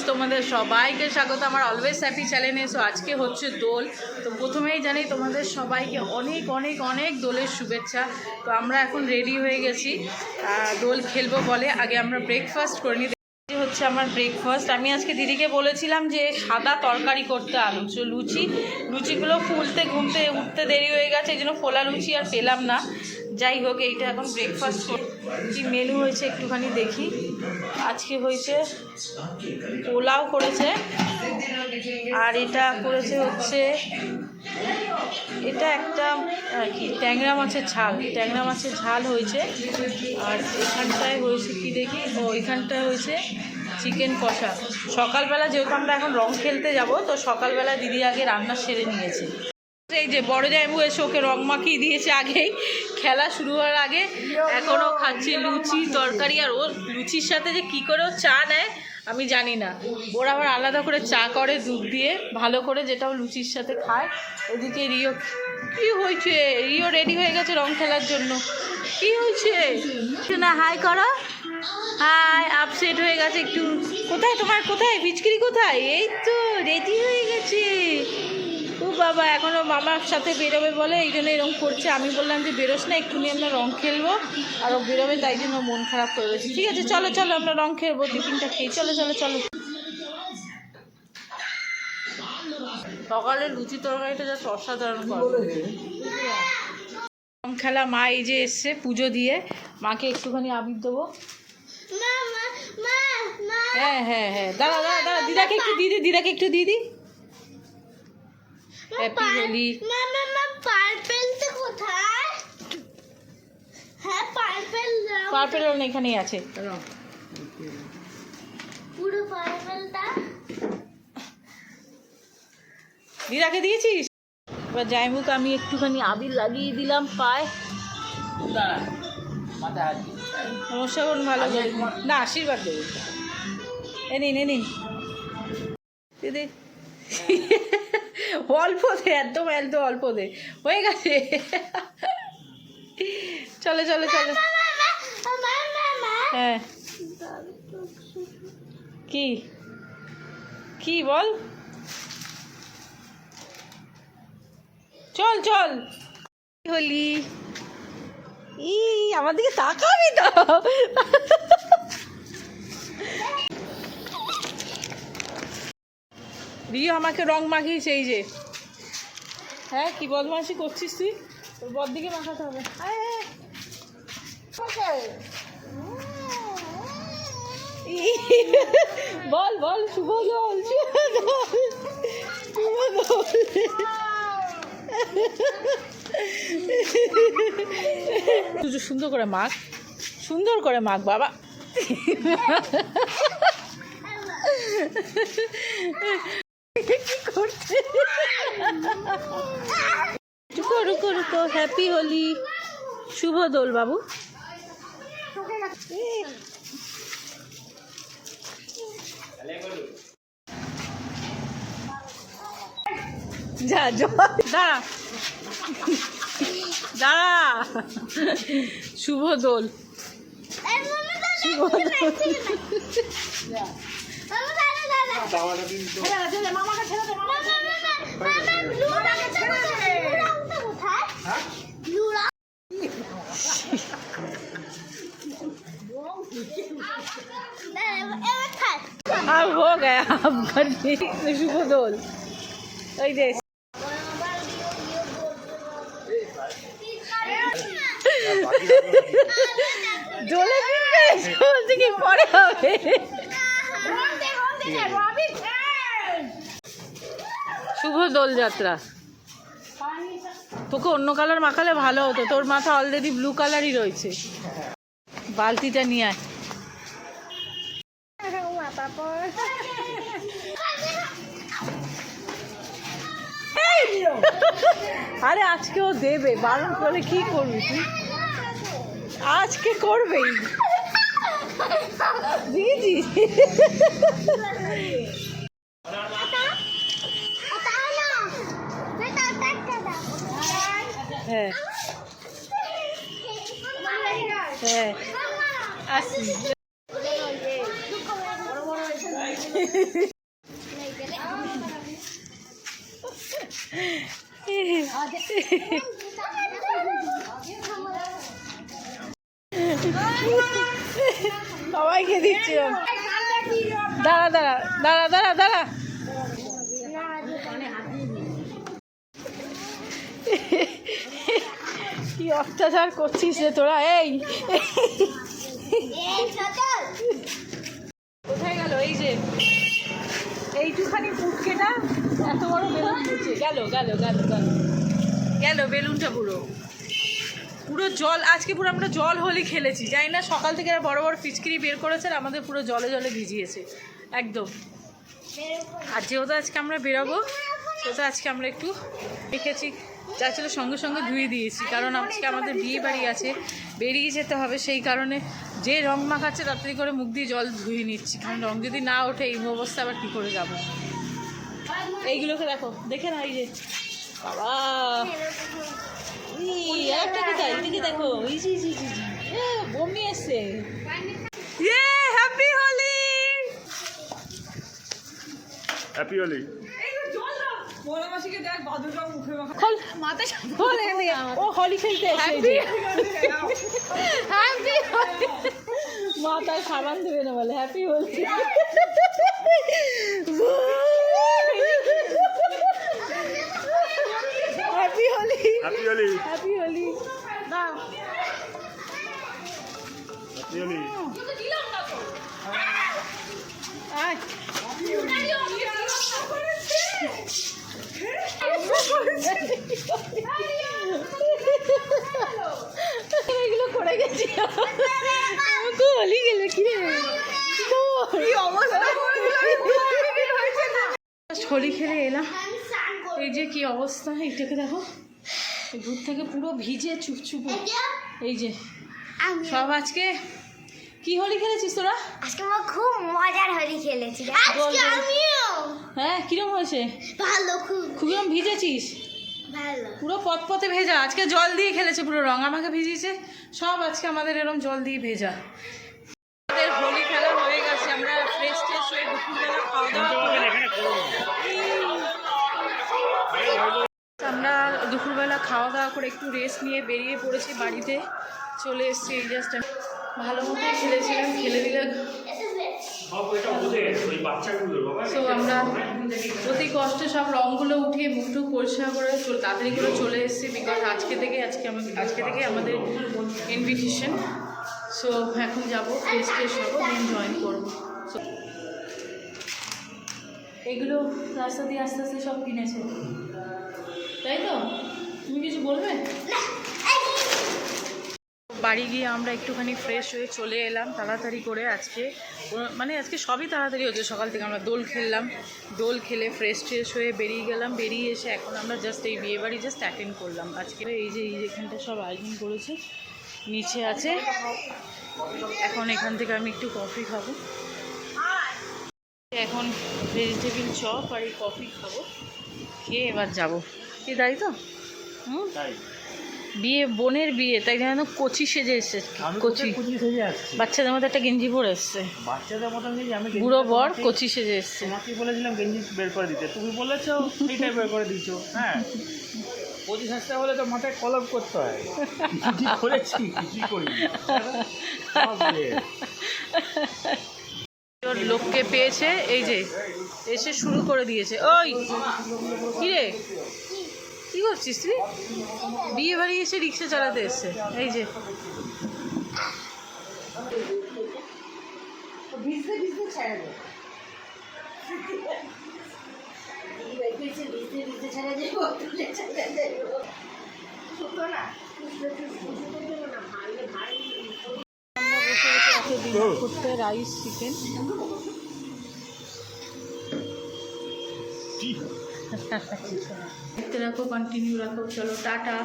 তোমাদের সবাইকে স্বাগত আমার অলওয়েজ হ্যাপি চ্যানেলে। সো আজকে হচ্ছে দোল। তো প্রথমেই জানি তোমাদের সবাইকে অনেক অনেক অনেক দোলের শুভেচ্ছা। তো আমরা এখন রেডি হয়ে গেছি, দোল খেলবো বলে। আগে আমরা ব্রেকফাস্ট করে নিই। হচ্ছে আমার ব্রেকফাস্ট। আমি আজকে দিদিকে বলেছিলাম যে সাদা তরকারি করতে, আলু লুচিগুলো ফুলতে উঠতে দেরি হয়ে গেছে, এই জন্য ফোলা লুচি আর পেলাম না। যাই হোক, এইটা এখন ব্রেকফাস্ট কি মেনু হয়েছে একটুখানি দেখি। আজকে হয়েছে পোলাও করেছে, আর এটা করেছে হচ্ছে এটা একটা কি ট্যাংরা মাছের ঝাল হয়েছে। আর এখানটায় হয়েছে কি দেখি, এখানটায় হয়েছে চিকেন কষা। সকালবেলা যেহেতু আমরা এখন রং খেলতে যাব, তো সকালবেলা দিদি আগে রান্না সেরে নিয়েছে। এই যে বড় জামাইবু এসে ওকে রং মাখিয়ে দিয়েছে আগেই, খেলা শুরু হওয়ার আগে। এখনও খাচ্ছে লুচি তরকারি, আর ও লুচির সাথে যে কী করে ও চা নেয় আমি জানি না। ওরা আবার আলাদা করে চা করে দুধ দিয়ে ভালো করে, যেটাও লুচির সাথে খায়। ওদিকে রিও, কি হয়েছে? রিও রেডি হয়ে গেছে রং খেলার জন্য। কি হয়েছে না? হাই করো, হাই। আপসেট হয়ে গেছে একটু। কোথায় পিচকিরি কোথায়? এই তো রেডি হয়ে গেছে। ও বাবা, এখনও মামার সাথে বেরোবে বলে এই জন্য এরকম করছে। আমি বললাম যে বেরোস না, এক্ষুনি আমরা রং খেলবো। আর ও বেরোবে, তাই জন্য মন খারাপ করে রয়েছে। ঠিক আছে, চলো আমরা রং খেলবো, টিফিনটা খেয়ে। চলো। সকালে লুচি তরকারিটা যা অসাধারণ করে রং খেলা। মা এই যে এসছে পুজো দিয়ে, মাকে একটুখানি আবির দেবো। হ্যাঁ, দাঁড়া, দিদাকে একটু দিয়ে দি। হ্যাপি হোলি। পার্পেল এখানেই আছে। দিদাকে দিয়েছিস? এবার জাইমুকে আমি একটুখানি আবির লাগিয়ে দিলাম পায়ে। নমস্কার ভালো না, আশীর্বাদ দেবো। এ নিন দিদি। অল্প দে, একদম অল্প দে, হয়ে গেছে। চলো। হ্যাঁ, কি বল? চল হলি। আমার দিকে তাকাবি তো। রিও আমাকে রং মাখিয়েছে, এই যে। হ্যাঁ, কি বদমাশি করছিস তুই? তোর বর দিকে মাখাতে হবে। বল শুভ দোল। সুন্দর করে মাখ বাবা। কি করছে? রুকো। হ্যাপি হোলি, শুভ দোল বাবু। যা দাঁড়া। শুভ দোল। अब हो गया, अब घर में शुभ दोल। ওই যে দোলে বলছে কি পরে হবে। শুভ দোল যাত্রা। তোকে অন্য কালার মাখালে ভালো হতো, তোর মাথা অলরেডি ব্লু কালারই রয়েছে। বালতিটা নিয়ে আয়। আরে আজকে ও দেবে, বারণ করে কি করবি তুই? আজকে করবেই। দিদি হ্যাঁ আসি। সবাইকে দিচ্ছি। দাঁড়া দাঁড়া দাঁড়া দাঁড়া দাঁড়া। কি অত্যাচার করছিস রে তোরা! এই কোথায় গেল? এই যে এইটুখানি ফুটকেটা এত বড় বেলুন দিচ্ছে। গেল গেল গেল গেল গেল বেলুনটা পুরো পুরো জল। আজকে পুরো আমরা জল হোলি খেলেছি, জানি না সকাল থেকে বড় বড় পিচকিরি বের করেছে, আর আমাদের পুরো জলে জলে ভিজিয়েছে একদম। আর যেহেতু আজকে আমরা বেরোবো, সেহেতু আজকে আমরা একটু রেখেছি, যা ছিল সঙ্গে সঙ্গে ধুয়ে দিয়েছি, কারণ আজকে আমাদের বিয়ে বাড়ি আছে, বেরিয়ে যেতে হবে। সেই কারণে যে রং মাখাচ্ছে তাড়াতাড়ি করে মুখ দিয়ে জল ধুয়ে নিচ্ছি, কারণ রং যদি না ওঠে এই অবস্থা আবার কী করে যাবো। এইগুলোকে দেখো, দেখে না, এই যে বাবা একটা কোথায়, এদিকে দেখো, এই যে বমি এসছে। Happy Holi, happy Holi. ও হোলি খেলতে এসেছে, মাথায় সাবান দেবে না বলে happy Holi. Happy Holi, happy Holi, happy Holi. না হ্যাপি হোলি। এগুলো করে গেছি, হোলি গেলে কি রে হোলি খেলে এলাম। এই যে কি অবস্থা, এইটাকে দেখো, দূর থেকে পুরো ভিজে চুপচুপে। এই যে সব আজকে কি হোলি খেলেছিস তোরা? আজকে আমরা খুব মজার হোলি খেলেছি। আজকে আমিও। হ্যাঁ, কিরম হয়েছে? ভালো, খুব খুবই ভিজেছিস? ভালো। পুরো পথে ভেজা। আজকে জল দিয়ে খেলেছে, পুরো রং আমাকে ভিজিয়েছে সব। আজকে আমাদের এরকম জল দিয়ে ভেজা। আমাদের হোলি খেলা হয়ে গেছে, আমরা ফ্রেশ ট্রেশ হয়ে দুপুরবেলা খাওয়া দাওয়া করে আমরা দুপুরবেলা খাওয়া দাওয়া করে একটু রেস্ট নিয়ে বেরিয়ে পড়েছি, বাড়িতে চলে এসেছি। এই জাস্ট ভালো মতোই খেলেছিলাম, খেলে দিলে তো আমরা অতি কষ্টে সব রঙগুলো উঠিয়ে মুখটুক পরিষ্কার করে তাড়াতাড়ি করে চলে এসেছি, বিকজ আজকে থেকে আমাদের ইনভিটেশন। সো এখন যাবো, ফ্রেশ ট্রেশ হবো, দেন জয়েন করবো। এগুলো রাস্তা দিয়ে আস্তে আস্তে সব কিনেছে, তাই তো? তুমি কিছু বলবে? বাড়ি গিয়ে আমরা একটুখানি ফ্রেশ হয়ে চলে এলাম তাড়াতাড়ি করে। আজকে সবই তাড়াতাড়ি হচ্ছে। সকাল থেকে আমরা দোল খেলে ফ্রেশ ট্রেশ হয়ে বেরিয়ে গেলাম। বেরিয়ে এসে এখন আমরা জাস্ট এই বিয়েবাড়ি জাস্ট অ্যাটেন্ড করলাম। আজকে এই যে এখানটা সব আয়োজন করেছে, নিচে আছে। এখন এখান থেকে আমি একটু কফি খাবো, এখন ভেজিটেবিল চপ আর এই কফি খাবো, খেয়ে এবার যাবো। কি তাই তো? বিয়ে, বোনের বিয়ে, তাই যেন কচি সেজে এসছে। কচি সেজে আসছে, বাচ্চাদের মধ্যে একটা গেঞ্জি পরে এসছে, বাচ্চাদের মতন গেঞ্জি। আমি বুড়ো বর কচি সেজে এসছে। তোমাকে বলেছিলাম গেঞ্জি বের করে দিতে, তুমি বলেছো সেইটাই বের করে দিচ্ছ। হ্যাঁ, কচি সাজতে হলে তো মাথায় কলম করতে হয়। কি করেছি, কিছুই করিনি। ওর লোককে পেয়েছে, এই যে এসে শুরু করে দিয়েছে। ওই কি রে, কি করছিস তুই? বিয়ে বাড়ি এসে রিক্সা চালাতে এসছে। এই যে ডিনার করতে, রাইস চিকেন। দেখতে রাখো, কন্টিনিউ রাখো। চলো টাটা।